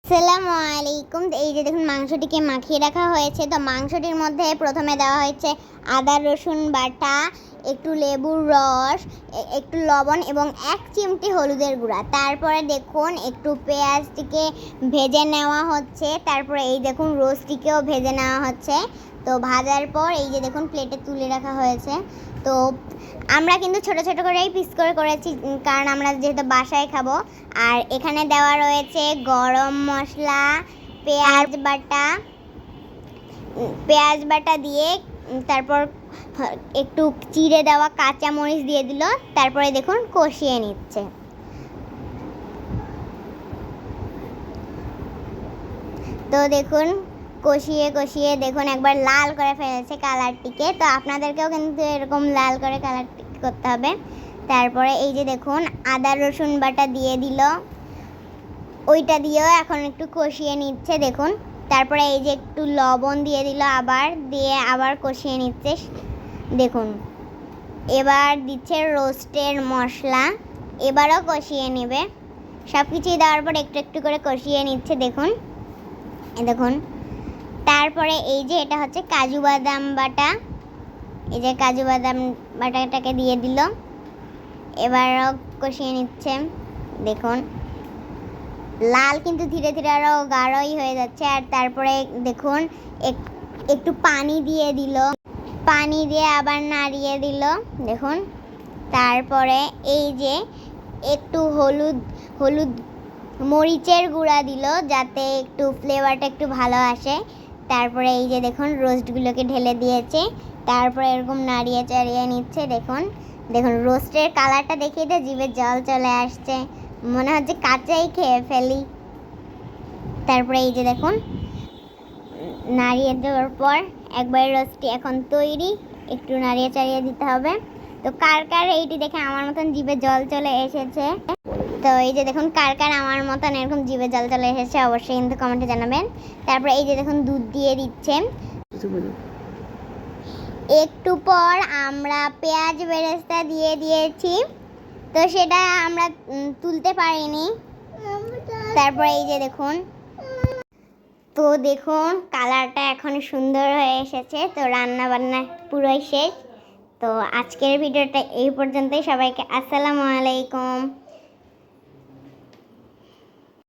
আসসালামু আলাইকুম। এই যে দেখুন মাংসটিকে মাখিয়ে রাখা হয়েছে। তো মাংসটির মধ্যে প্রথমে দেওয়া হয়েছে আদা রসুন বাটা, একটু লেবুর রস, একটু লবণ এবং 1 চিমটি হলুদের গুঁড়া। তারপরে দেখুন একটু পেঁয়াজটিকে ভেজে নেওয়া হচ্ছে। তারপরে এই দেখুন রোস্টটিকেও ভেজে নেওয়া হচ্ছে। তো ভাজার পর এই যে দেখুন প্লেটে তুলে রাখা হয়েছে। তো আমরা কিন্তু ছোট ছোট করেই পিস করে করেছি, কারণ আমরা যেহেতু বাসায় খাবো। আর এখানে দেওয়া রয়েছে গরম মশলা, পেঁয়াজ বাটা দিয়ে তারপর একটু চিড়ে দেওয়া কাঁচামরিচ দিয়ে দিল। তারপরে দেখুন কষিয়ে নিচ্ছে। তো দেখুন কষিয়ে দেখুন একবার লাল করে ফেলেছে কালারটিকে। তো আপনাদেরকেও কিন্তু এরকম লাল করে কালারটি করতে হবে। তারপরে এই যে দেখুন আদা রসুন বাটা দিয়ে দিল, ওইটা দিয়েও এখন একটু কষিয়ে নিচ্ছে দেখুন। তারপরে এই যে একটু লবণ দিয়ে দিল, আবার কষিয়ে নিচ্ছে দেখুন। এবার দিচ্ছে রোস্টের মশলা, এবারও কষিয়ে নেবে। সব কিছুই দেওয়ার পর একটু একটু করে কষিয়ে নিচ্ছে দেখুন। দেখুন তারপরে এই যে এটা হচ্ছে কাজু বাদাম বাটা, এই যে কাজু বাদাম বাটাটাকে দিয়ে দিল, এবারও কষিয়ে নিচ্ছে দেখুন। লাল কিন্তু ধীরে ধীরে আরও গাঢ়ই হয়ে যাচ্ছে। আর তারপরে দেখুন একটু পানি দিয়ে দিল, পানি দিয়ে আবার নাড়িয়ে দিল দেখুন। তারপরে এই যে একটু হলুদ মরিচের গুঁড়া দিল, যাতে একটু ফ্লেভারটা একটু ভালো আসে। তারপরে এই যে দেখুন রোস্টগুলোকে ঢেলে দিয়েছে। তারপরে এরকম নাড়িয়ে চাড়িয়ে নিচ্ছে দেখুন। রোস্টের কালারটা দেখিয়ে তো জিভে জল চলে আসছে, মনে হচ্ছে কাঁচাই খেয়ে ফেলি। তারপরে এই যে দেখুন নাড়িয়ে দেওয়ার পর একবার রোস্টটি এখন তৈরি, একটু নাড়িয়ে চাড়িয়ে দিতে হবে। তো কার কার এইটি দেখে আমার মতন জিভে জল চলে এসেছে? তো এই যে দেখুন কার কার আমার মতন এরকম জিভে জল চলে এসেছে অবশ্যই কিন্তু কমেন্টে জানাবেন। তারপরে এই যে দেখুন দুধ দিয়ে দিচ্ছেন। একটু পর আমরা পেঁয়াজ বেরেস্তা দিয়ে দিয়েছি, তো সেটা আমরা তুলতে পারিনি। তারপরে এই যে দেখুন, তো দেখুন কালারটা এখন সুন্দর হয়ে এসেছে। তো রান্না বান্না পুরোই শেষ। তো আজকের ভিডিওটা এই পর্যন্তই। সবাইকে আসসালামু আলাইকুম।